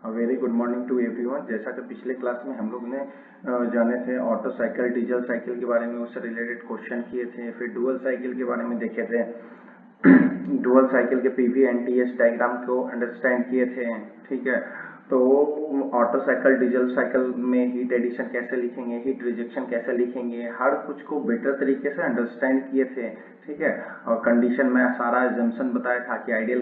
Very good morning to everyone. जैसा कि पिछले क्लास में हम लोग ने जाने थे ऑटो साइकिल डीजल साइकिल के बारे में, उससे रिलेटेड क्वेश्चन किए थे। फिर डुअल साइकिल के बारे में देखे थे। डुअल साइकिल के पीवी एंड टीएस डायग्राम को अंडरस्टैंड किए थे। ठीक है, तो ऑटो साइकिल डीजल साइकिल में हीट एडिशन कैसे लिखेंगे, हीट रिजेक्शन कैसे लिखेंगे, हर कुछ को बेटर तरीके से अंडरस्टैंड किए थे। ठीक है, और कंडीशन में सारा एजम्पशन बताया था कि आइडियल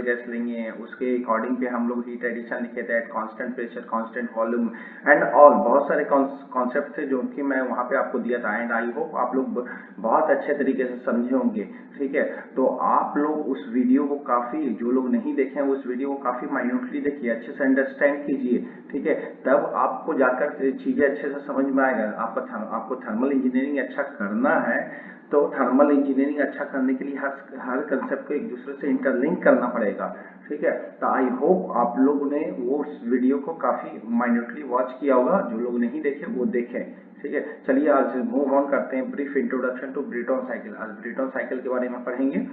गैस लेंगे, उसके अकॉर्डिंग पे हम लोग हीट एडिशन लिखे थे at constant pressure, constant volume and all. बहुत सारे कॉन्सेप्ट थे जो कि मैं वहाँ पे आपको दिया था, एंड आई होप आप लोग बहुत अच्छे तरीके से समझे होंगे। ठीक है, तो आप लोग उस वीडियो को काफ़ी, जो लोग नहीं देखे हैं उस वीडियो को काफ़ी माइन्यूटली देखिए, अच्छे से अंडरस्टैंड कीजिए। ठीक है, तब आपको जाकर चीज़ें अच्छे से समझ में आएगा। आपको थर्मल इंजीनियरिंग अच्छा करना है, तो थर्मल इंजीनियरिंग अच्छा करने के लिए हर कंसेप्ट को एक दूसरे से इंटरलिंक करना पड़ेगा। ठीक है, तो आई होप आप लोगों ने वो वीडियो को काफ़ी माइन्यूटली वॉच किया होगा। जो लोग नहीं देखे वो देखें। ठीक है, चलिए आज मूव ऑन करते हैं। Brief introduction to Brayton cycle. आज ब्रेटॉन साइकिल के बारे में पढ़ेंगे।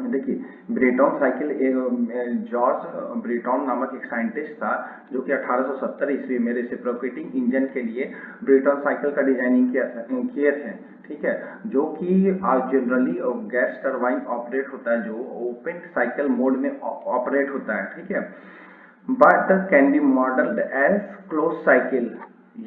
देखिए, ब्रेटॉन साइकिल एक जॉर्ज ब्रेटॉन नामक एक साइंटिस्ट था जो कि 1870 ईस्वी में रेसिप्रोकेटिंग इंजन के लिए ब्रेटॉन साइकिल का डिजाइनिंग किए थे। ठीक है, जो कि जनरली गैस टरबाइन ऑपरेट होता है, जो ओपन साइकिल मोड में ऑपरेट होता है। ठीक है, but can be modeled as closed cycle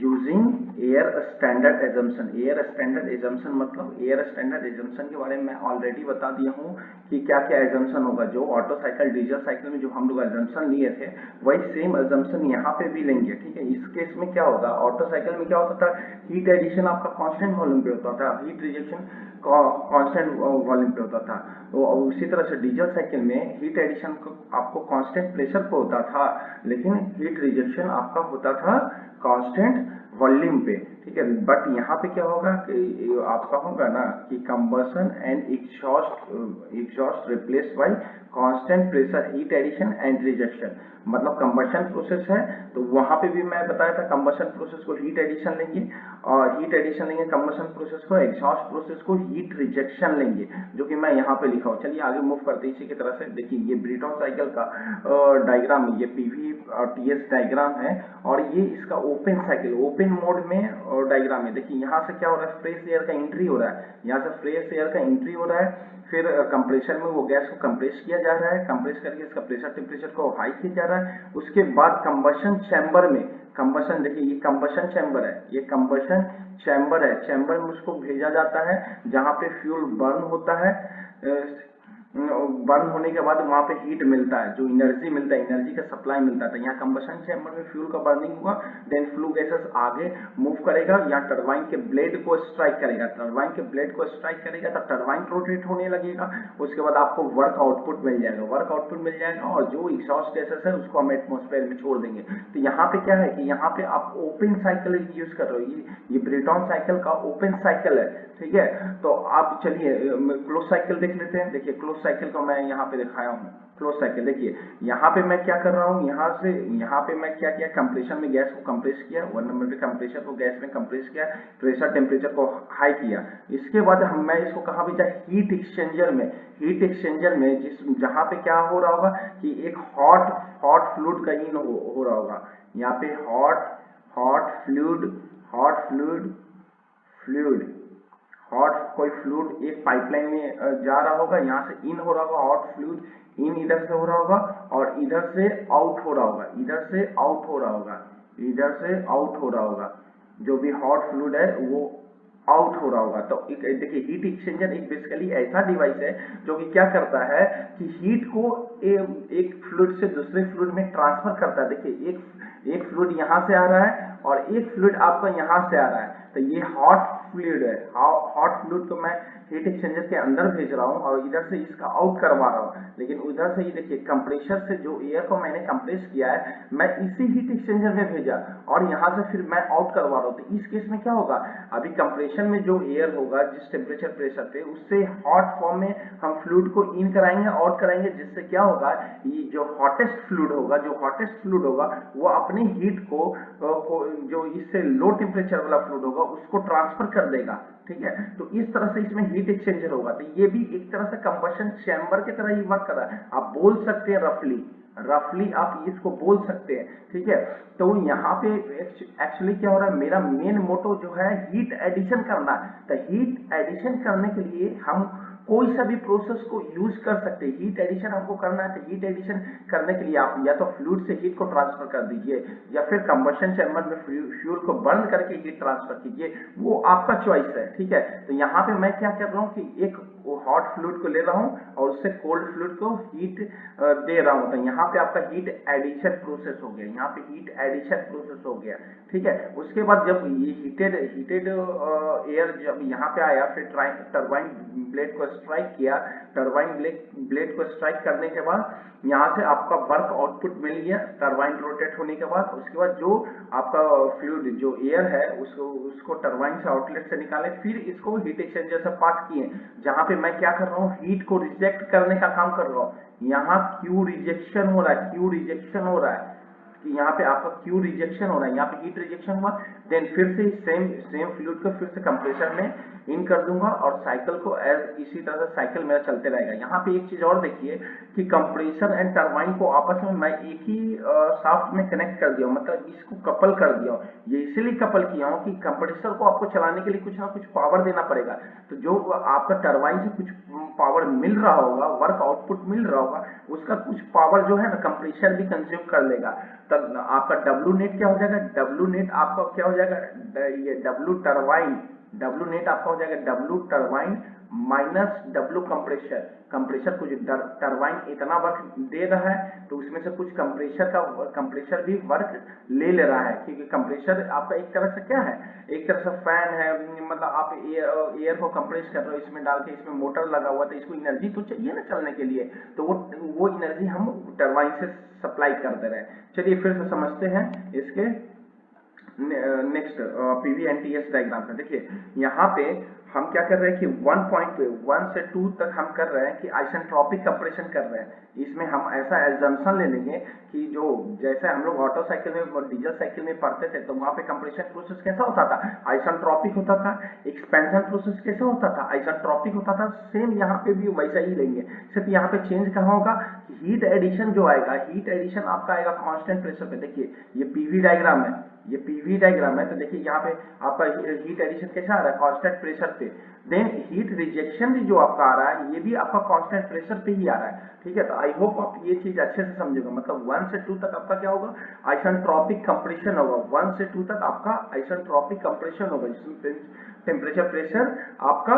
using air standard assumption. Air standard assumption मतलब एयर स्टैंडर्ड एजम्पशन के बारे में मैं ऑलरेडी बता दिया हूँ कि क्या क्या एजम्पशन होगा। जो ऑटो साइकिल डीजल साइकिल में जो हम लोग एजम्पशन लिए थे वही सेम एजम्पशन यहाँ पे भी लेंगे। ठीक है, इस केस में क्या होगा, ऑटो साइकिल में क्या होता था, हीट एडिशन आपका कांस्टेंट वॉल्यूम पे होता था, हीट रिजेक्शन कांस्टेंट वॉल्यूम पे होता था। तो उसी तरह से डीजल साइकिल में हीट एडिशन आपको कांस्टेंट प्रेशर पे होता था, लेकिन हीट रिजेक्शन आपका होता था कांस्टेंट वॉल्यूम पे। ठीक है, बट यहाँ पे क्या होगा कि आपका होगा ना कि combustion and exhaust replace by constant pressure heat addition and rejection. मतलब कंबशन प्रोसेस है तो वहां पे भी मैं बताया था कंबशन प्रोसेस को हीट एडिशन लेंगे, और हीट एडिशन लेंगे कंबशन प्रोसेस को, एग्जॉस्ट प्रोसेस को हीट रिजेक्शन लेंगे, जो कि मैं यहाँ पे लिखा हूँ। चलिए आगे मूव करते हैं इसी की तरह से। देखिए, ये ब्रेटॉन साइकिल का डायग्राम, ये पीवी और टीएस डायग्राम है, और ये इसका ओपन साइकिल ओपन मोड में डायग्राम है। देखिए यहाँ से क्या हो रहा है, फ्रेश एयर का एंट्री हो रहा है, यहाँ से फ्रेश एयर का एंट्री हो रहा है, फिर कंप्रेसर में वो गैस को कंप्रेस किया जा रहा है, कंप्रेस करके इसका प्रेशर टेम्परेचर को हाई किया जा रहा है। उसके बाद कंबशन चैम्बर में, कंबशन, देखिए ये कंबशन चैम्बर है, ये कंबशन चैम्बर है, चैम्बर में उसको भेजा जाता है जहाँ पे फ्यूल बर्न होता है। बर्न होने के बाद वहाँ पे हीट मिलता है, जो एनर्जी मिलता है, एनर्जी का सप्लाई मिलता है। तो यहाँ कंबशन चैम्बर में फ्यूल का बर्निंग हुआ, देन फ्लू गैसेस आगे मूव करेगा, यहाँ टरबाइन के ब्लेड को स्ट्राइक करेगा, टरबाइन के ब्लेड को स्ट्राइक करेगा तो टरबाइन रोटेट होने लगेगा। उसके बाद आपको वर्क आउटपुट मिल जाएगा, वर्क आउटपुट मिल जाएगा, और जो एग्जॉस्ट गैसेस है उसको हम एटमोस्फेयर में छोड़ देंगे। तो यहाँ पे क्या है कि यहाँ पे आप ओपन साइकिल यूज कर रहे हो, ये ब्रेटॉन साइकिल का ओपन साइकिल है। ठीक है, तो आप चलिए क्लोज साइकिल देख लेते हैं। देखिए क्लोज साइकिल को मैं यहाँ पे दिखाया हूँ। क्लोज साइकिल देखिए, यहाँ पे मैं क्या कर रहा हूँ, यहाँ पे मैं क्या किया, कंप्रेशन में गैस को कंप्रेस किया, 1 नंबर पे कंप्रेसर को गैस में कंप्रेस किया, प्रेशर टेम्परेचर को हाई किया। इसके बाद मैं इसको कहाँ भेजा, हीट एक्सचेंजर में। हीट एक्सचेंजर में जहाँ पे क्या हो रहा होगा कि एक हॉट फ्लूइड का इन हो रहा होगा। यहाँ पे हॉट कोई फ्लूइड एक पाइपलाइन में जा रहा होगा, यहाँ से इन हो रहा होगा, हॉट फ्लूइड इन इधर से हो रहा होगा, और इधर से आउट हो रहा होगा, इधर से आउट हो रहा होगा, इधर से आउट हो रहा होगा। जो भी हॉट फ्लूइड है वो आउट हो रहा होगा। तो देखिए हीट एक्सचेंजर एक बेसिकली ऐसा डिवाइस है जो कि क्या करता है कि हीट को एक फ्लूइड से दूसरे फ्लूइड में ट्रांसफर करता है। देखिए एक फ्लूइड यहाँ से आ रहा है और एक फ्लूइड आपका यहाँ से आ रहा है, तो ये हॉट फ्लूइड है। हॉट फ्लूइड को मैं हीट एक्सचेंजर के अंदर भेज रहा हूँ और इधर से इसका आउट करवा रहा हूँ, लेकिन उधर से ही देखिए कंप्रेसर से जो एयर को मैंने कंप्रेस किया है मैं इसी हीट एक्सचेंजर में भेजा, और यहाँ से फिर मैं आउट करवा रहा हूँ। तो इस केस में क्या होगा, अभी कंप्रेशन में जो एयर होगा जिस टेम्परेचर प्रेशर पे, उससे हॉट फॉर्म में हम फ्लूइड को इन कराएंगे, आउट कराएंगे, जिससे क्या होगा, ये जो हॉटेस्ट फ्लूइड होगा वो अपनी हीट को जो इससे लो टेम्परेचर वाला फ्लूइड होगा उसको ट्रांसफर कर देगा। ठीक है, तो इस तरह से इसमें हीट एक्सचेंजर होगा। तो ये भी एक तरह से कंबशन चैम्बर की तरह ही वर्क कर रहा है, आप बोल सकते हैं रफली। रफली आप इसको बोल सकते हैं, ठीक है। तो यहाँ पे एक्चुअली क्या हो रहा है, मेरा मेन मोटो जो है हीट एडिशन करना है। तो हीट एडिशन करने के लिए हम कोई सा भी प्रोसेस को यूज कर सकते हैं। हीट एडिशन हमको करना है तो हीट एडिशन करने के लिए आप या तो फ्लूइड से हीट को ट्रांसफर कर दीजिए या फिर कंबशन चैम्बर में फ्यूल को बर्न करके हीट ट्रांसफर कीजिए, वो आपका चॉइस है, ठीक है। तो यहाँ पे मैं क्या कर रहा हूँ कि एक हॉट फ्लूइड को ले रहा हूँ और उससे कोल्ड फ्लूइड को हीट दे रहा हूँ। तो यहाँ पे आपका हीट एडिशन प्रोसेस हो गया, यहाँ पे हीट एडिशन प्रोसेस हो गया, ठीक है। उसके बाद जब ये हीटेड एयर जब यहाँ पे आया, फिर टरबाइन ब्लेड को स्ट्राइक किया, टरबाइन ब्लेड को स्ट्राइक करने के बाद यहाँ से आपका वर्क आउटपुट मिल गया टरबाइन रोटेट होने के बाद। उसके बाद जो आपका फ्लूइड जो एयर है उसको टरबाइन से आउटलेट से निकाले, फिर इसको हीट एक्सचेंजर से पास किए, जहाँ पे मैं क्या कर रहा हूँ, हीट को रिजेक्ट करने का काम कर रहा हूँ। यहाँ क्यू रिजेक्शन हो रहा है, क्यू रिजेक्शन हो रहा है कि यहाँ पे आपका क्यू रिजेक्शन हो रहा है, यहाँ पे हीट रिजेक्शन हुआ। देन फिर से सेम फ्लूइड को फिर से कंप्रेसर में इन कर दूंगा और साइकिल को एज इसी तरह से साइकिल मेरा चलते रहेगा। यहाँ पे एक चीज और देखिए कि कंप्रेसर एंड टरबाइन को आपस में मैं एक ही शाफ्ट में कनेक्ट कर दिया हूँ, मतलब इसको कपल कर दिया हूँ। ये इसीलिए कपल किया हूँ कि कंप्रेसर को आपको चलाने के लिए कुछ ना कुछ पावर देना पड़ेगा। तो जो आपका टरबाइन से कुछ पावर मिल रहा होगा, वर्क आउटपुट मिल रहा होगा, उसका कुछ पावर जो है ना कंप्रेसर भी कंज्यूम कर लेगा। तब आपका डब्ल्यू नेट क्या हो जाएगा, डब्ल्यू नेट आपका क्या हो जाएगा, ये डब्ल्यू नेट आपका हो जाएगा W turbine minus W compressor. Compressor कुछ टरबाइन इतना वर्क दे रहा है तो उसमें से कुछ कंप्रेसर भी वर्क ले रहा है, क्योंकि कंप्रेसर आपका एक तरह से क्या है, एक तरह से फैन है, मतलब आप एयर को कंप्रेस कर रहे हो, इसमें डाल के इसमें मोटर लगा हुआ, तो इसको एनर्जी तो चाहिए ना चलने के लिए, तो वो एनर्जी हम टरबाइन से सप्लाई कर दे रहे हैं। चलिए फिर से समझते हैं इसके नेक्स्ट पीवीएनटीएस डायग्राम में। देखिए यहाँ पे हम क्या कर रहे हैं कि 1 से 2 तक हम कर रहे हैं कि आइसेंट्रोपिक कंप्रेशन कर रहे हैं। इसमें हम ऐसा एजम्पशन ले लेंगे कि जो जैसे हम लोग ऑटो साइकिल में और डीजल साइकिल में पढ़ते थे, तो वहाँ पे कंप्रेशन प्रोसेस कैसा होता था, आइसेंट्रोपिक होता था। एक्सपेंशन प्रोसेस कैसा होता था, आइसेंट्रोपिक होता था। सेम यहाँ पे भी वैसा ही लेंगे, सिर्फ यहाँ पे चेंज कहाँ होगा, हीट एडिशन जो आएगा, हीट एडिशन आपका आएगा कांस्टेंट प्रेशर पे। देखिए ये पीवी डायग्राम है, ये पीवी डायग्राम है, तो देखिए यहाँ पे आपका हीट एडिशन कैसा आ रहा है, कांस्टेंट प्रेशर पे। देन हीट रिजेक्शन भी जो आपका आ रहा है, ये भी आपका कांस्टेंट प्रेशर पे ही आ रहा है, ठीक है। तो आई होप आप ये चीज अच्छे से समझोगे। मतलब 1 से 2 तक आपका क्या होगा, आइसेंट्रोपिक कंप्रेशन होगा। 1 से 2 तक आपका आइसेंट्रोपिक कंप्रेशन होगा, जिसमें टेम्परेचर प्रेशर आपका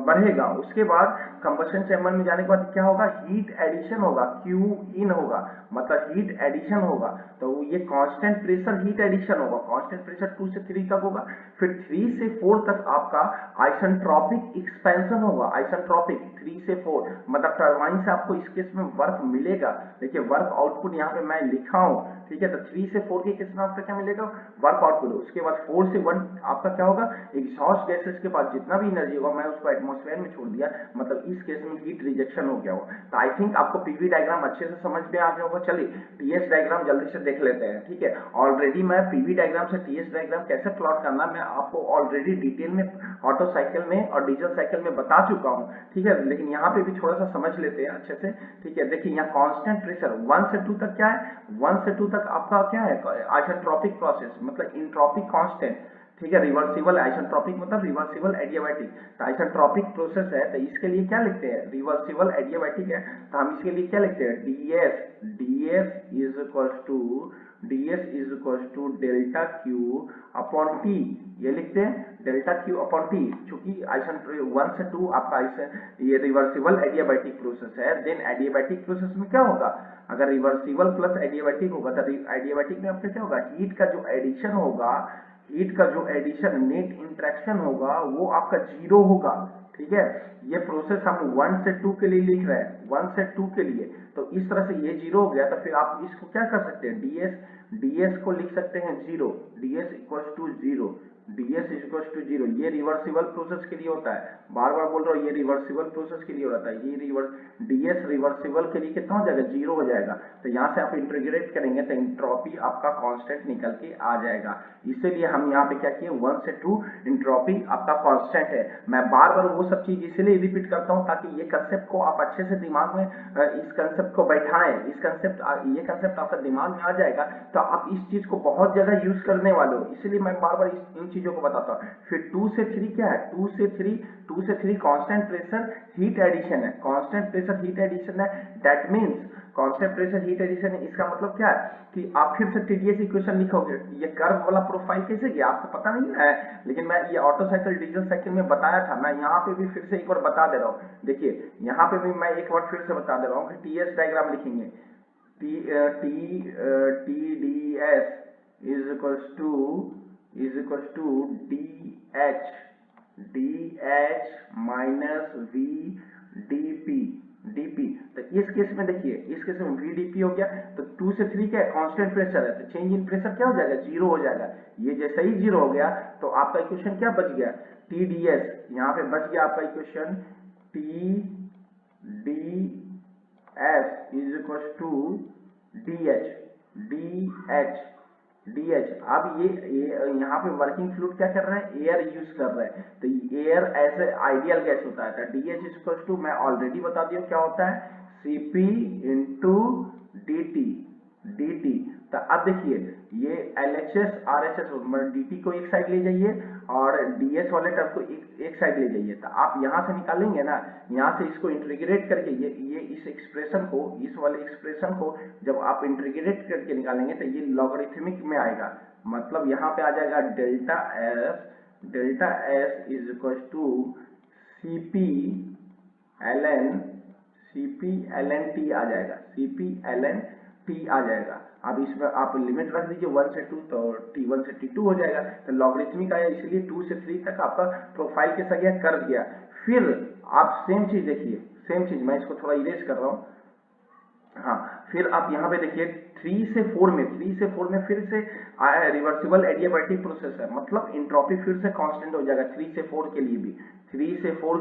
बढ़ेगा। उसके बाद कंबशन चैम्बर में जाने के बाद क्या होगा, हीट एडिशन होगा, क्यू इन होगा, मतलब हीट एडिशन होगा। तो ये कांस्टेंट प्रेशर हीट एडिशन होगा, कांस्टेंट प्रेशर 2 से 3 तक होगा। फिर 3 से 4 तक आपका आइसेंट्रोपिक एक्सपेंशन होगा, आइसेंट्रोपिक 3 से 4, मतलब टरबाइन से आपको इस केस में वर्क मिलेगा। देखिए वर्क आउटपुट यहाँ पे मैं लिखा हूँ, ठीक है। तो 3 से 4 के केस में आपका क्या मिलेगा, वर्क आउटपुट। उसके बाद 4 से 1 आपका क्या होगा, एग्जॉस्ट गैसेस के पास जितना भी एनर्जी होगा मैं उसको एटमॉस्फेयर में छोड़ दिया, मतलब इस केस में हीट रिजेक्शन हो गया हो। तो आई थिंक आपको पीवी डायग्राम अच्छे से समझ में आ गया होगा। चलिए टीएस डायग्राम जल्दी से देख लेते हैं, ठीक है। ऑलरेडी मैं पीवी डायग्राम से टीएस डायग्राम कैसे प्लॉट करना मैं आपको ऑलरेडी डिटेल में ऑटो साइकिल में और डीजल साइकिल में बता चुका हूँ, ठीक है। लेकिन यहाँ पे भी थोड़ा सा समझ लेते हैं अच्छे से, ठीक है। देखिए यहाँ कांस्टेंट प्रेशर 1 से 2 तक क्या है, 1 से 2 तक आपका क्या है, आइसेंट्रोपिक प्रोसेस, मतलब इंट्रोपिक कांस्टेंट, ठीक है। रिवर्सिबल आइसेंट्रोपिक मतलब रिवर्सिबल एडियाबैटिक। तो आइसेंट्रोपिक प्रोसेस है तो इसके लिए क्या लिखते हैं, रिवर्सिबल एडियाबैटिक है, तो हम इसके लिए क्या लिखते हैं, ds is equal to delta Q upon T, ये लिखते हैं डेल्टा क्यू अपॉन टी। चूंकि 1 से 2 आपका ये रिवर्सिबल एडियाबैटिक प्रोसेस है। देन एडियाबैटिक प्रोसेस में क्या होगा, अगर रिवर्सिबल प्लस एडियाबैटिक होगा तो एडियाबैटिक में आपका क्या होगा, हीट का जो एडिशन होगा, हीट का जो एडिशन नेट इंट्रैक्शन होगा वो आपका 0 होगा, ठीक है। ये प्रोसेस हम 1 से 2 के लिए लिख रहे हैं, 1 से 2 के लिए। तो इस तरह से ये 0 हो गया, तो फिर आप इसको क्या कर सकते हैं, ds को लिख सकते हैं 0, ds equal to 0, ds is equal to 0, ये रिवर्सिबल प्रोसेस के लिए होता है, बार बार बोल रहा हूँ ये रिवर्सिबल प्रोसेस के लिए होता है, ये ds रिवर्सिबल के लिए कितना हो जाएगा, 0 हो जाएगा। तो यहाँ से आप इंटीग्रेट करेंगे तो इंट्रॉपी आपका कांस्टेंट निकल के आ जाएगा। इसीलिए हम यहाँ पे क्या किए, 1 से 2 इंट्रॉपी आपका कांस्टेंट है। मैं बार बार वो सब चीज इसलिए रिपीट करता हूँ ताकि ये कंसेप्ट को आप अच्छे से दिमाग में इस कंसेप्ट को बैठाएं, ये कंसेप्ट आपका दिमाग में आ जाएगा तो आप इस चीज को बहुत ज्यादा यूज करने वाले हो, इसलिए मैं बार बार इन चीजों को बताता हूँ। फिर 2 से 3 क्या है, 2 से 3 कांस्टेंट प्रेशर हीट एडिशन है, कांस्टेंट प्रेशर हीट एडिशन है। That means constant pressure heat addition है, इसका मतलब क्या है कि आप फिर से टीडीएस इक्वेशन लिखोगे। ये कर्व वाला प्रोफाइल कैसे गया आपको पता नहीं है, लेकिन मैं ये ऑटो साइकिल डीजल साइकिल में बताया था, मैं यहाँ पे भी फिर से एक बार बता दे रहा हूँ। देखिए यहाँ पे भी मैं एक बार फिर से बता दे रहा हूँ कि टीएस डायग्राम लिखेंगे, T D S is equals to D H minus V DP. तो इस केस में देखिए, इस केस में VDP हो गया तो 2 से 3 क्या है, कांस्टेंट प्रेशर है, तो चेंज इन प्रेशर क्या हो जाएगा, 0 हो जाएगा। ये जैसे ही 0 हो गया तो आपका इक्वेशन क्या बच गया, TDS, यहाँ पे बच गया आपका equation TDS is equal to DH। अब ये यहाँ पे वर्किंग फ्लूइड क्या कर रहे हैं, एयर यूज कर रहे हैं, तो एयर ऐसे आइडियल गैस होता है। तो DH इज इक्वल टू, मैं ऑलरेडी बता दिया क्या होता है, CP इंटू dt। तो अब देखिए ये LHS RHS, मतलब dt को एक साइड ले जाइए और DS वाले टर्म को एक साइड ले जाइए। तो आप यहाँ से निकालेंगे ना, यहाँ से इसको इंटीग्रेट करके ये इस एक्सप्रेशन को, इस वाले एक्सप्रेशन को जब आप इंटीग्रेट करके निकालेंगे तो ये लॉगरिथमिक में आएगा। मतलब यहाँ पे आ जाएगा delta S is equal to CP ln T आ जाएगा, CP ln T आ जाएगा। अब इसमें आप लिमिट रख दीजिए 1 से 2, तो T1 से T2 हो जाएगा। तो लॉगरिथमिक आया, इसलिए 2 से 3 तक आपका प्रोफाइल कैसा गया, कर गया। फिर आप सेम चीज देखिए, सेम चीज मैं इसको थोड़ा इरेज कर रहा हूँ। हाँ, फिर आप यहाँ पे देखिए 3 से 4 में फिर से रिवर्सिबल एडियाबैटिक प्रोसेस है, मतलब इंट्रॉपी फिर से कांस्टेंट हो जाएगा। 3 से 4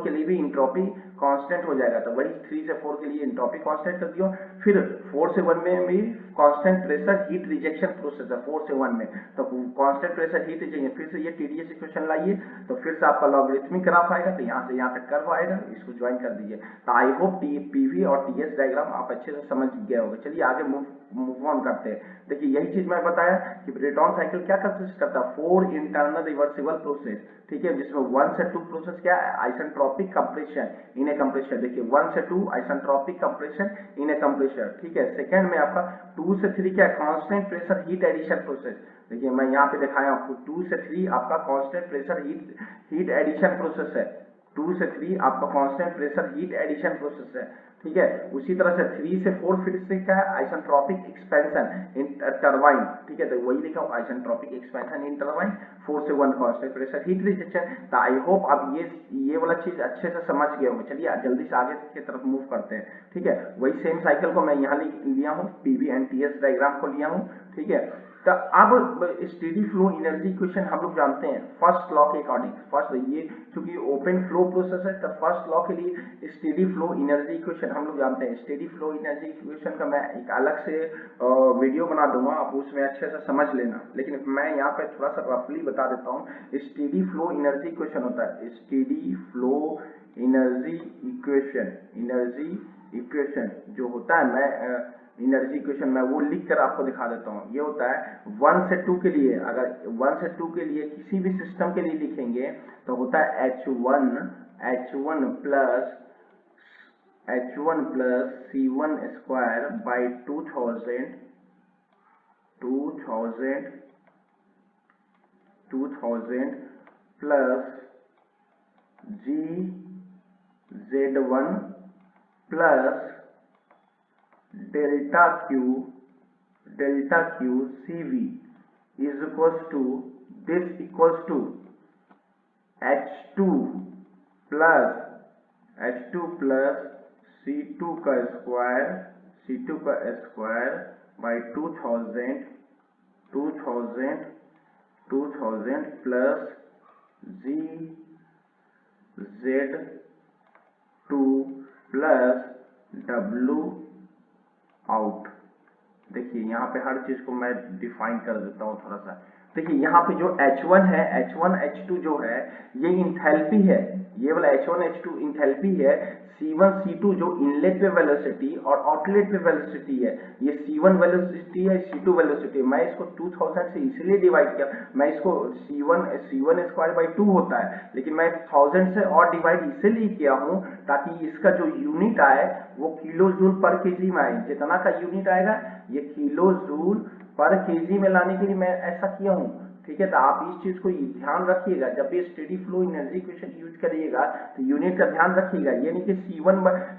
के लिए भी इंट्रॉपी कांस्टेंट हो जाएगा। तो वही 3 से 4 के लिए इंट्रॉपी कांस्टेंट कर दियो। फिर 4 से 1 में भी constant pressure heat rejection process है 4 से 1 में, तो कांस्टेंट प्रेशर हीट रिजेक्शन, फिर से ये टीडीएस इक्वेशन लाइए तो फिर से आपका लॉगरिथमिक ग्राफ आएगा, तो यहाँ से यहाँ तक कर्व आएगा, इसको ज्वाइन कर दीजिए। तो आई होप पीवी और टीएस डायग्राम आप अच्छे से समझ गए होंगे। चलिए आगे मूव ऑन करते हैं। देखिए यही चीज मैं बताया कि ब्रेटॉन साइकिल क्या कंसिस्ट करता है, 4 इंटरनल रिवर्सिबल प्रोसेस, ठीक है, जिसमें 1 से 2 प्रोसेस क्या है, isentropic compression in A compressor. देखिए 1 से 2 isentropic compression in A compressor, ठीक है। सेकंड में आपका 2 से 3 क्या है, constant pressure heat addition process. देखिए मैं यहाँ पे दिखाया आपको 2 से 3 आपका constant pressure heat addition process है। 2 से 3 आपका constant pressure heat addition process है, ठीक है। उसी तरह से 3 से 4 फिर से क्या है, आइसेंट्रोपिक एक्सपेंशन इन टरबाइन, ठीक है। तो वही लिखा हूँ, आइसेंट्रोपिक एक्सपेंशन इन टरबाइन। 4 से 1 कांस्टेंट प्रेशर हीट रिजेक्शन। तो आई होप आप ये वाला चीज अच्छे से समझ गए होंगे। चलिए जल्दी से आगे की तरफ मूव करते हैं, ठीक है। वही सेम साइकिल को मैं यहाँ लिया हूँ, पीवी एंड टीएस डायग्राम को लिया हूँ, ठीक है। तो अब स्टेडी फ्लो एनर्जी इक्वेशन हम लोग जानते हैं फर्स्ट लॉ के अकॉर्डिंग। फर्स्ट ये क्योंकि ओपन फ्लो प्रोसेस है, तो फर्स्ट लॉ के लिए स्टेडी फ्लो एनर्जी इक्वेशन हम लोग जानते हैं। स्टेडी फ्लो एनर्जी इक्वेशन का मैं एक अलग से वीडियो बना दूंगा, आप उसमें अच्छे से समझ लेना, लेकिन मैं यहाँ पे थोड़ा सा रफली बता देता हूँ। स्टेडी फ्लो एनर्जी इक्वेशन होता है, स्टेडी फ्लो एनर्जी इक्वेशन जो होता है, मैं एनर्जी इक्वेशन मैं वो लिख कर आपको दिखा देता हूँ। ये होता है 1 से 2 के लिए, अगर 1 से 2 के लिए किसी भी सिस्टम के लिए लिखेंगे तो होता है H1 plus C1 square by 2000 plus GZ1 plus delta Q CV is equals to H2 plus C2 का square by 2000 2000 plus GZ2 plus W out. देखिए यहाँ पे हर चीज को मैं डिफाइन कर देता हूँ थोड़ा सा। देखिए यहाँ पे जो H1 है, H1 H2 जो है ये इंथैल्पी है, ये वाला H1 H2 इंथैल्पी है। C1 C2 जो इनलेट पे वेलोसिटी और आउटलेट पे वेलोसिटी है, ये C1 वेलोसिटी है, C2 वेलोसिटी है। मैं इसको 2000 से इसलिए डिवाइड किया, मैं इसको C1 स्क्वायर बाई 2 होता है, लेकिन मैं 1000 से और डिवाइड इसलिए किया हूँ ताकि इसका जो यूनिट आए वो किलो जूल पर केजी में आए। जितना का यूनिट आएगा ये किलो जूल पर केजी में लाने के लिए मैं ऐसा किया हूँ। ठीक है, तो आप इस चीज को ध्यान रखिएगा जब भी steady flow energy equation use करिएगा तो यूनिट का ध्यान रखिएगा। ये नहीं कि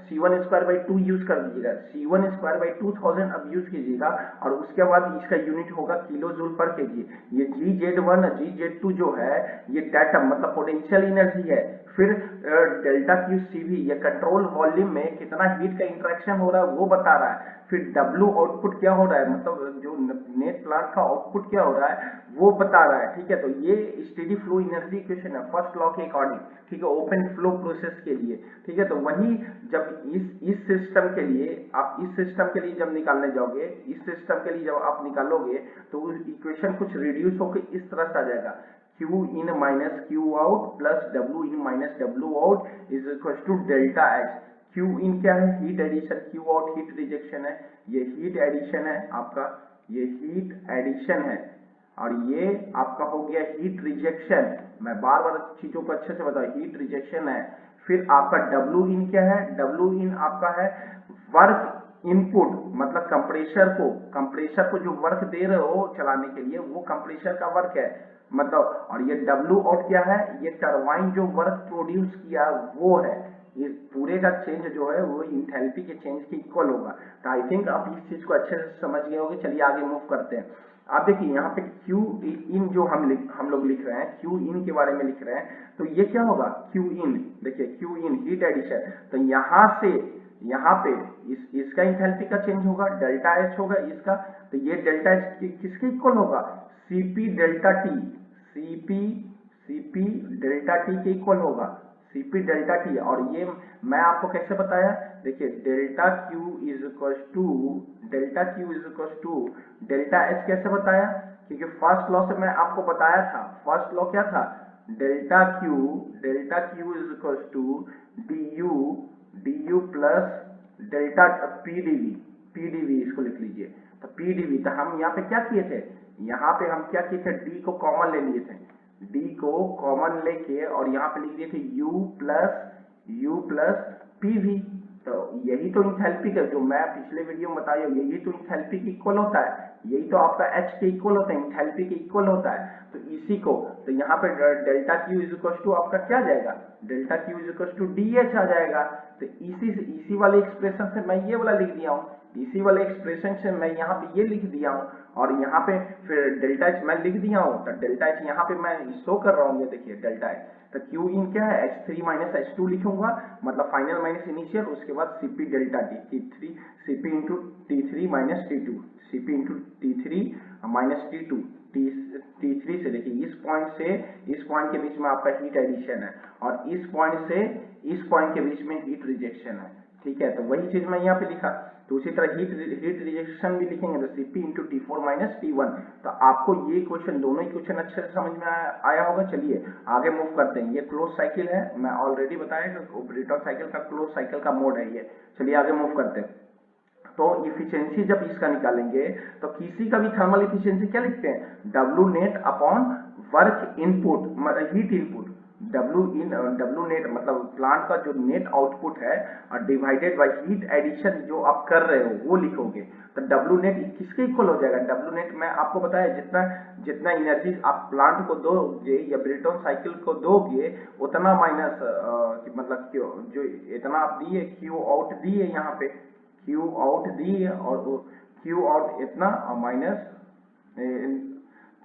C1 स्क्वायर बाई 2 यूज कर दीजिएगा, C1 स्क्वायर बाई 2000 अब यूज कीजिएगा और उसके बाद इसका यूनिट होगा किलो जूल पर केजी। ये GZ1 GZ2 जो है ये डेटम मतलब पोटेंशियल एनर्जी है। फिर डेल्टा क्यू CV ये कंट्रोल वॉल्यूम में कितना हीट का इंटरेक्शन हो रहा है वो बता रहा है। फिर W आउटपुट क्या हो रहा है, मतलब जो नेट प्लांट का आउटपुट क्या हो रहा है वो बता रहा है। ठीक है, तो ये स्टेडी फ्लो एनर्जी इक्वेशन है फर्स्ट लॉ के अकॉर्डिंग। ठीक है, ओपन फ्लो प्रोसेस के लिए। ठीक है, तो वही जब इस सिस्टम के लिए आप इस सिस्टम के लिए जब निकालने जाओगे, इस सिस्टम के लिए जब आप निकालोगे तो इक्वेशन कुछ रिड्यूस होकर इस तरह से आ जाएगा, Q in minus Q out plus W in minus W out is equals to delta H। Q in क्या है, heat addition, Q out heat rejection है। ये हीट एडिशन है आपका, ये हीट एडिशन है और ये आपका हो गया हीट रिजेक्शन। मैं बार बार चीजों को अच्छे से बताऊं, हीट रिजेक्शन है। फिर आपका W in क्या है, W in आपका है वर्क इनपुट, मतलब कंप्रेसर को जो वर्क दे रहे हो चलाने के लिए वो कंप्रेसर का वर्क है मतलब। और ये W आउट क्या है, ये टरबाइन जो वर्क प्रोड्यूस किया वो है। ये पूरे का चेंज जो है वो इंथैल्पी के चेंज के इक्वल होगा। तो आई थिंक आप इस चीज को अच्छे से समझ गए होंगे। चलिए आगे मूव करते हैं। आप देखिए यहाँ पे Q in जो हम लोग लिख रहे हैं, Q in के बारे में लिख रहे हैं, तो ये क्या होगा Q in। देखिए Q in हीट एडिशन, तो यहाँ से यहाँ पे इसका इंथैल्पी का चेंज होगा, डेल्टा H होगा इसका। तो ये डेल्टा H किसके इक्वल होगा, CP delta T, CP delta T के इक्वल होगा, CP डेल्टा T। और ये मैं आपको कैसे बताया, देखिए delta Q is equal to delta H कैसे बताया, क्योंकि फर्स्ट लॉ से मैं आपको बताया था। फर्स्ट लॉ क्या था, delta Q is equal to du plus delta PdV इसको लिख लीजिए। तो PdV, तो हम यहाँ पे क्या किए थे, यहाँ पे हम क्या किए थे, D को कॉमन ले लिए थे, D को कॉमन लेके और यहाँ पे लिख दिए थे U प्लस PV। तो यही तो इंथैल्पी का जो मैं पिछले वीडियो में बताया, यही तो इंथैल्पी के इक्वल होता है, यही तो आपका H के इक्वल होता है, इंथैल्पी के इक्वल होता है। तो इसी को, तो यहाँ पे delta Q is equal to आपका क्या आ जाएगा, delta Q is equal to DH आ जाएगा। तो इसी वाले एक्सप्रेशन से मैं ये वाला लिख दिया हूँ, इसी वाले एक्सप्रेशन से मैं यहाँ पे ये लिख दिया हूँ और यहाँ पे फिर डेल्टा H मैं लिख दिया हूँ। तो डेल्टा H यहाँ पे मैं शो कर रहा हूँ, ये देखिए डेल्टा H। तो Q इन क्या है, H3 माइनस H2 लिखूंगा, मतलब फाइनल माइनस इनिशियल, उसके बाद CP delta T3 CP into T3 minus T2, CP into T3 minus T2 T3 से। देखिए इस पॉइंट के बीच में आपका हीट एडिशन है और इस पॉइंट से इस पॉइंट के बीच में हीट रिजेक्शन है। ठीक है, तो वही चीज मैं यहाँ पे लिखा। तो उसी तरह हीट रिजेक्शन भी लिखेंगे, तो CP into T4 minus T1। तो आपको ये क्वेश्चन, दोनों ही क्वेश्चन अच्छे से समझ में आया होगा। चलिए आगे मूव करते हैं। ये क्लोज साइकिल है, मैं ऑलरेडी बताया कि ब्रेटॉन साइकिल का क्लोज साइकिल का मोड है ये। चलिए आगे मूव करते हैं। तो इफिशियंसी जब इसका निकालेंगे तो किसी का भी थर्मल इफिशियंसी क्या लिखते हैं, W net upon work input, heat input, W net मतलब प्लांट का जो नेट आउटपुट है और डिवाइडेड बाय हीट एडिशन जो आप कर रहे हो वो लिखोगे। तो W नेट किसके इक्वल हो जाएगा, W नेट मैं आपको बताया जितना एनर्जी आप प्लांट को दोगे या ब्रेटॉन साइकिल को दोगे उतना माइनस मतलब जो इतना आप दिए Q आउट दिए, यहाँ पे Q आउट दी और Q आउट इतना माइनस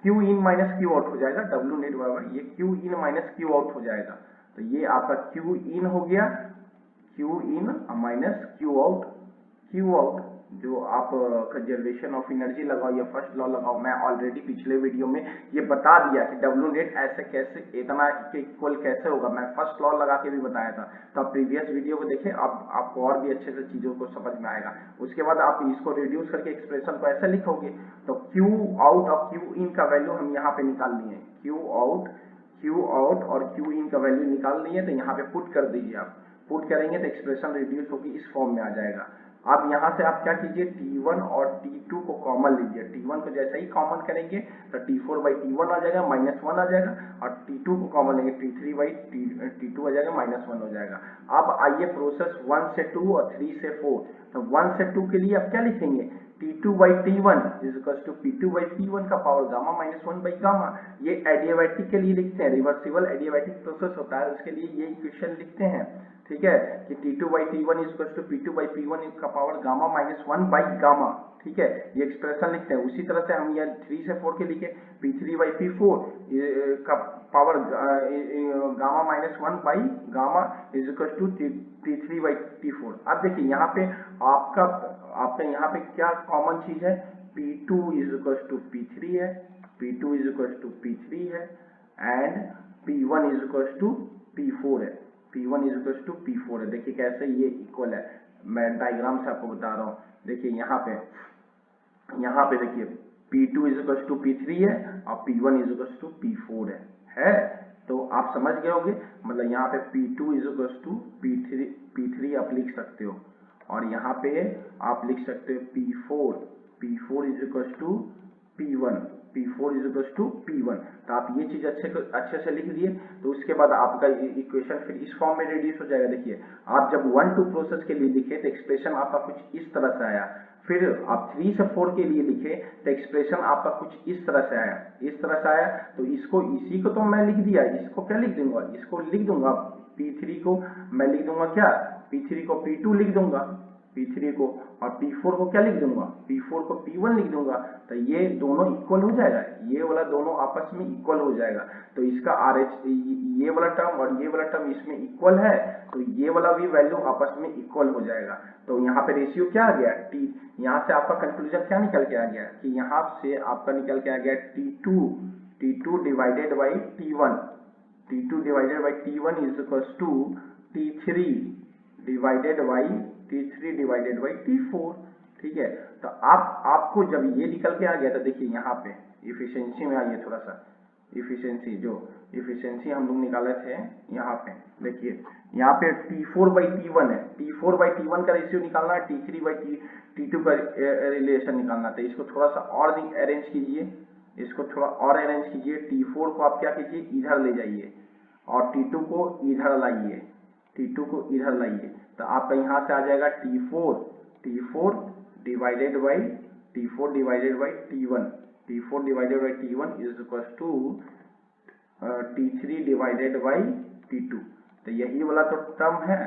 Q इन माइनस Q आउट हो जाएगा, W नेट बराबर ये Q इन माइनस Q आउट हो जाएगा। तो ये आपका Q इन हो गया, Q इन माइनस Q आउट जो आप कंजर्वेशन ऑफ एनर्जी लगाओ या फर्स्ट लॉ लगाओ, मैं ऑलरेडी पिछले वीडियो में ये बता दिया कि डब्ल्यू नेट ऐसे कैसे इतना के इक्वल कैसे होगा, मैं फर्स्ट लॉ लगा के भी बताया था। तो आप प्रीवियस वीडियो को देखें, अब आपको और भी अच्छे से चीजों को समझ में आएगा। उसके बाद आप इसको रिड्यूस करके एक्सप्रेशन को ऐसे लिखोगे, तो क्यू आउट और क्यू इन का वैल्यू हम यहाँ पे निकाल लिए, क्यू आउट और क्यू इन का वैल्यू निकाल लिए, तो यहाँ पे पुट कर दीजिए। आप पुट करेंगे तो एक्सप्रेशन रिड्यूस होगी इस फॉर्म में आ जाएगा। अब यहाँ से आप क्या कीजिए, T1 और T2 को कॉमन लीजिए। T1 को जैसे ही कॉमन करेंगे तो T4 बाई T1 आ जाएगा, -1 आ जाएगा, और T2 को कॉमन लेंगे, T3 बाई T2 आ जाएगा, -1 हो जाएगा। अब आइए प्रोसेस 1 से 2 और 3 से 4। तो 1 से 2 के लिए आप क्या लिखेंगे, T2 by T1 is equal to P2 by P1 का पावर गामा -1 बाई गामा। ये एडियाबैटिक के लिए लिखते हैं, रिवर्सिबल एडियाबैटिक प्रोसेस होता है, उसके लिए ये इक्वेशन लिखते हैं। ठीक है, कि T2 by T1 is equal to P2 by P1 का पावर गामा -1 बाई गामा। ठीक है, ये एक्सप्रेशन लिखते हैं। उसी तरह से हम ये 3 से 4 के लिखे, P3 बाई P4 का power gamma -1 by gamma is equal to T3 by T4। अब देखिए यहाँ पे आपका यहाँ पे क्या कॉमन चीज है, P2 is equal to P3 है, P2 is equal to P3 है, and P1 is equal to P4 है, P1 is equal to P4 है। देखिए कैसे ये इक्वल है, मैं डायग्राम से आपको बता रहा हूँ। देखिए यहाँ पे देखिए P2 is equal to P3 है और P1 is equal to P4 है। तो आप समझ गए होंगे, मतलब यहाँ पे P2 is equal to P3 आप लिख सकते हो, और यहाँ पे आप लिख सकते हो P4 is equal to P1 is equal to P1। तो आप ये चीज अच्छे से लिख दिए, तो उसके बाद आपका इक्वेशन फिर इस फॉर्म में रिड्यूस हो जाएगा। देखिए आप जब 1-2 प्रोसेस के लिए लिखे तो एक्सप्रेशन आपका कुछ इस तरह से आया, फिर आप 3 से 4 के लिए लिखे तो एक्सप्रेशन आपका कुछ इस तरह से आया, तो इसी को तो मैं लिख दिया, इसको क्या लिख दूंगा, इसको लिख दूंगा P3 को मैं लिख दूंगा क्या, P3 को P2 लिख दूंगा, P3 को, और P4 को क्या लिख दूंगा, P4 को P1 लिख दूंगा। तो ये दोनों इक्वल हो जाएगा, ये वाला दोनों आपस में इक्वल हो जाएगा। तो इसका RH ये वाला टर्म और ये वाला टर्म इसमें इक्वल है, तो ये वाला भी वैल्यू आपस में इक्वल हो जाएगा। तो यहाँ पे रेशियो क्या आ गया, T, यहाँ से आपका कंक्लूजन क्या निकल के आ गया, कि यहाँ से आपका निकल के आ गया T2 divided by T1, T2 divided by T1 is equal to T3 divided by T4। ठीक है, तो आपको जब ये निकल के आ गया, तो देखिए यहाँ पे इफिशियंसी में आइए थोड़ा सा, इफिशियंसी हम लोग निकाले थे, यहाँ पे देखिए, यहाँ पे T4 बाई T1 है, T4 बाई T1 का रेशियो निकालना है, T3 बाई T2 का रिलेशन निकालना है। तो इसको थोड़ा सा और अरेंज कीजिए, T4 को आप क्या कीजिए, इधर ले जाइए, और T2 को इधर लाइए, तो आपका यहाँ से आ जाएगा T4 divided by T1 is equal to T3 divided by T2। तो यही वाला तो टर्म है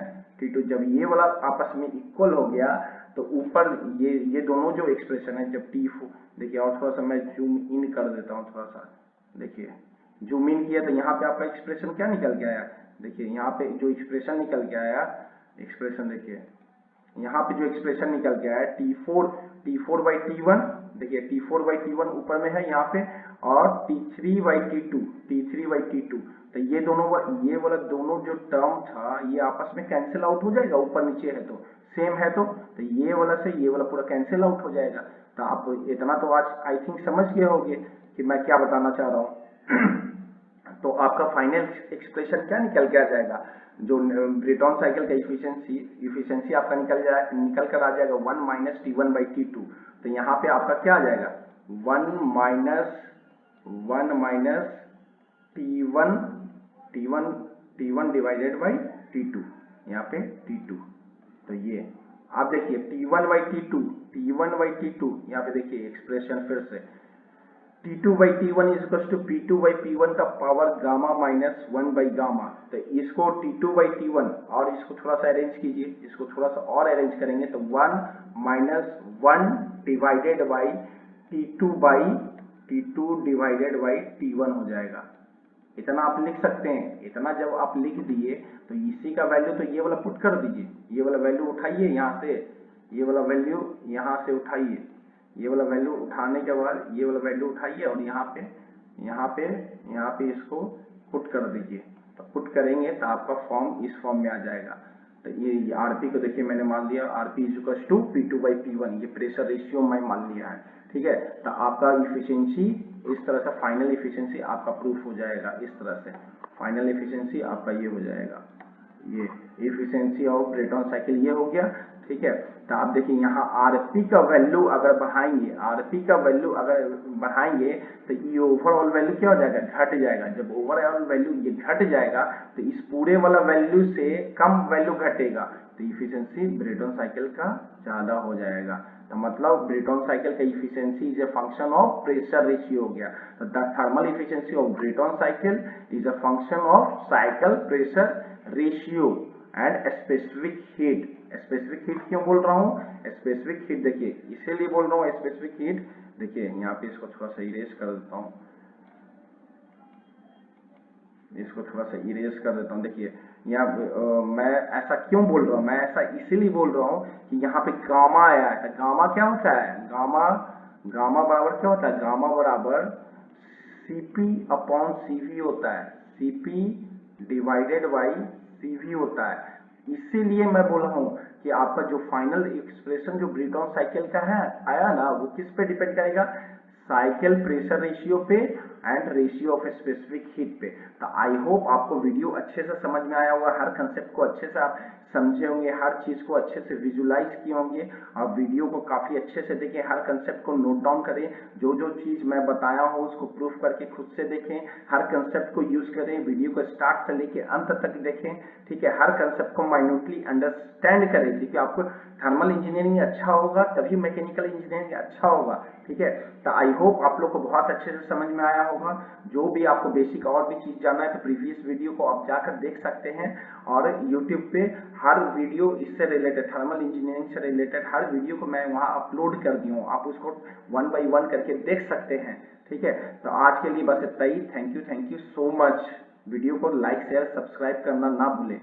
T2। जब ये वाला आपस में इक्वल हो गया, तो ऊपर ये दोनों जो एक्सप्रेशन है, जब T4 देखिए, और थोड़ा सा मैं जूम इन कर देता हूँ, थोड़ा सा देखिए, जूम इन किया तो यहाँ पे आपका एक्सप्रेशन क्या निकल के आया, देखिए यहाँ पे जो एक्सप्रेशन निकल के आया, देखिए यहाँ पे जो एक्सप्रेशन निकल के आया, T4 बाई T1, देखिए T4 बाई T1 ऊपर में है यहाँ पे, और T3 बाई T2। तो ये वाला दोनों जो टर्म था, ये आपस में कैंसिल आउट हो जाएगा, ऊपर नीचे है तो सेम है, तो ये वाला से ये वाला पूरा कैंसिल आउट हो जाएगा। तो आप इतना तो आज आई थिंक समझ गए होंगे कि मैं क्या बताना चाह रहा हूँ। तो आपका फाइनल एक्सप्रेशन क्या निकल के आ जाएगा, जो ब्रेटॉन साइकिल का इफिशियंसी आपका निकल कर आ जाएगा 1 माइनस T1 बाई T2। तो यहाँ पे आपका क्या आ जाएगा, 1 minus T1 divided by T2, यहाँ पे T2। तो ये आप देखिए T1 बाई T2, यहाँ पे देखिए एक्सप्रेशन फिर से, T2 by T1 is equal to P2 by P1 का पावर गामा -1 बाई गामा। तो इसको T2 बाई T1, और इसको थोड़ा सा अरेंज कीजिए, इसको थोड़ा सा और अरेंज करेंगे तो 1 minus 1 divided by T2 divided by T1 हो जाएगा। इतना आप लिख सकते हैं। इतना जब आप लिख दिए तो इसी का वैल्यू तो ये वाला पुट कर दीजिए, ये वाला वैल्यू उठाइए यहाँ से, ये वाला वैल्यू यहाँ से उठाइए, ये वाला वैल्यू उठाने के बाद ये वाला वैल्यू उठाइए और यहाँ पे इसको पुट कर दीजिए। तो पुट करेंगे तो आपका फॉर्म इस फॉर्म में आ जाएगा। तो ये आरपी को देखिए मैंने मान लिया RP is equal to P2/P1, ये प्रेशर रेशियो मैं मान लिया है, ठीक है। तो आपका इफिशियंसी इस तरह से फाइनल इफिशियंसी आपका प्रूफ हो जाएगा। इस तरह से फाइनल इफिशियंसी आपका ये हो जाएगा, ये इफिशियंसी ऑफ ब्रेटन साइकिल ये हो गया, ठीक है। तो आप देखिए यहाँ आरपी का वैल्यू अगर बढ़ाएंगे, आरपी का वैल्यू अगर बढ़ाएंगे तो ये ओवरऑल वैल्यू क्या हो जाएगा, घट जाएगा। जब ओवरऑल वैल्यू ये घट जाएगा तो इस पूरे वाला वैल्यू से कम वैल्यू घटेगा, तो इफिशियंसी ब्रेटन साइकिल का ज्यादा हो जाएगा। तो मतलब ब्रेटन साइकिल का efficiency is a function of pressure ratio हो गया। तो the thermal efficiency of Brayton cycle is a function of cycle pressure ratio and specific heat. Specific heat क्यों बोल रहा हूँ, स्पेसिफिक हीट देखिए इसीलिए बोल रहा हूँ स्पेसिफिक हीट। देखिए यहाँ पे इसको थोड़ा सा इरेज कर देता हूँ, इसको थोड़ा सा इरेज कर देता हूँ। देखिए यहाँ मैं ऐसा क्यों बोल रहा हूँ, मैं ऐसा इसीलिए बोल रहा हूँ कि यहाँ पे गामा आया है। तो गामा क्या होता है, गामा बराबर क्या होता है, गामा बराबर CP/CV होता है, CP डिवाइडेड बाई CV होता है। इसीलिए मैं बोल रहा हूँ कि आपका जो फाइनल एक्सप्रेशन जो ब्रेटन साइकिल का है आया ना, वो किस पे डिपेंड करेगा, साइकिल प्रेशर रेशियो पे and ratio of specific heat पे। तो आई होप आपको वीडियो अच्छे से समझ में आया होगा, हर कंसेप्ट को अच्छे से आप समझे होंगे, हर चीज को अच्छे से विजुलाइज किए होंगे। आप वीडियो को काफी अच्छे से देखें, हर कंसेप्ट को नोट डाउन करें, जो जो चीज मैं बताया हूँ उसको प्रूफ करके खुद से देखें, हर कंसेप्ट को यूज करें, वीडियो को स्टार्ट से लेके अंत तक देखें, ठीक है। हर कंसेप्ट को माइन्यूटली अंडरस्टैंड करें, क्योंकि आपको थर्मल इंजीनियरिंग अच्छा होगा तभी मैकेनिकल इंजीनियरिंग अच्छा होगा, ठीक है। तो आई होप आप लोग को बहुत अच्छे से समझ में आया होगा। जो भी आपको बेसिक और भी चीज जानना है तो प्रीवियस वीडियो को आप जाकर देख सकते हैं, और यूट्यूब पे हर वीडियो इससे रिलेटेड थर्मल इंजीनियरिंग से रिलेटेड हर वीडियो को मैं वहां अपलोड कर दी हूँ, आप उसको 1 by 1 करके देख सकते हैं, ठीक है। तो आज के लिए बस इतना ही। Thank you so much. Video को लाइक शेयर सब्सक्राइब करना ना भूलें।